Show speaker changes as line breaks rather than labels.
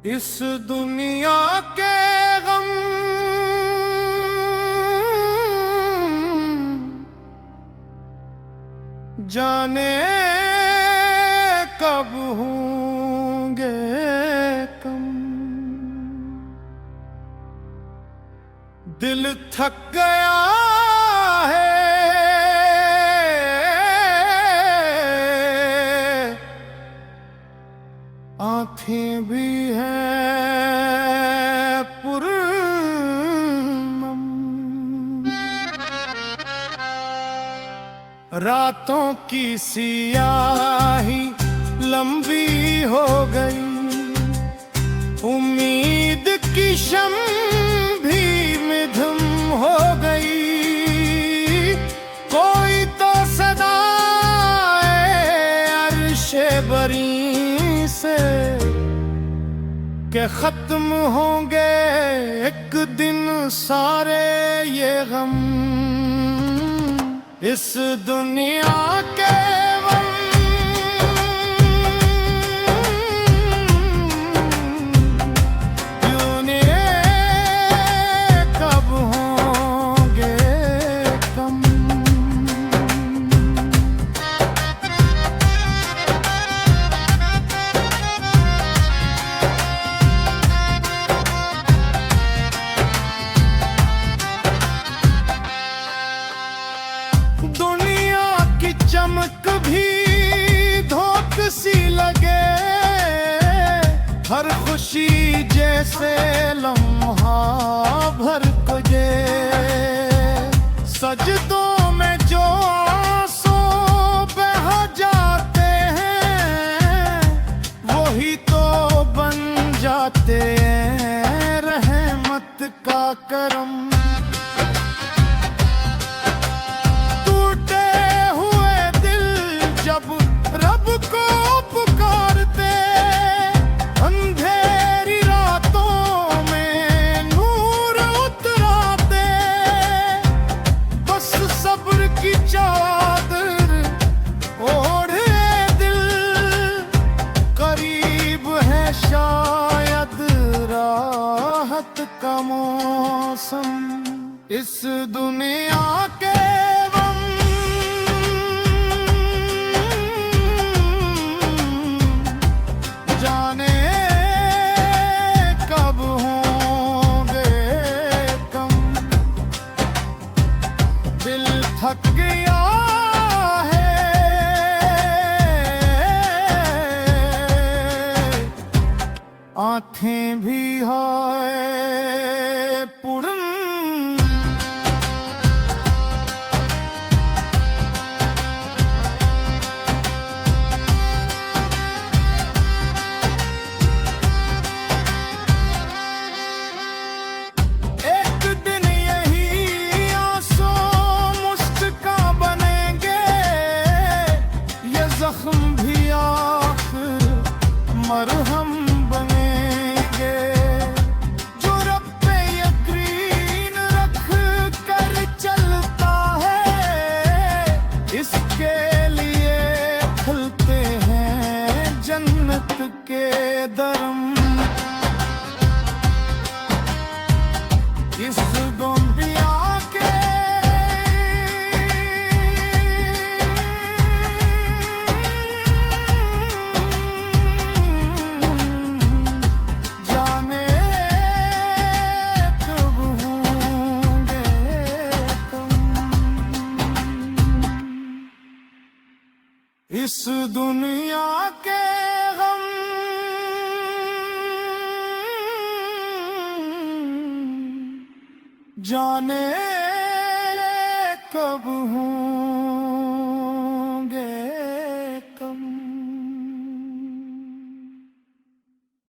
इस दुनिया के गम जाने कब होंगे कम। दिल थक गया है आँखें भी हैं पुरनम। रातों की सियाही लंबी हो गई, उम्मीद की शम्म भी मध्यम हो गई। कोई तो सदाए अर्शे बरी से के खत्म होंगे एक दिन सारे ये गम। इस दुनिया के गम दुनिया कब होंगे कम। दुनिया की चमक भी धोख सी लगे, हर खुशी जैसे लम्हा भर तुझे। सजदों में जो आंसू बह जाते हैं वही तो बन जाते हैं रहमत का करम। रब को पुकारते अंधेरी रातों में नूर उतराते। बस सब्र की चादर ओढ़े दिल, करीब है शायद राहत का मौसम। इस दुनिया के जाने कब होंगे कम। दिल थक गया है आँखें भी हैं पुरन। जख्म भी आखिर मरहम बनेंगे। जो रब पे यकीन रख कर चलता है इसके लिए खुलते हैं जन्नत के दरम। इस दुनिया के इस दुनिया के गम जाने कब हों।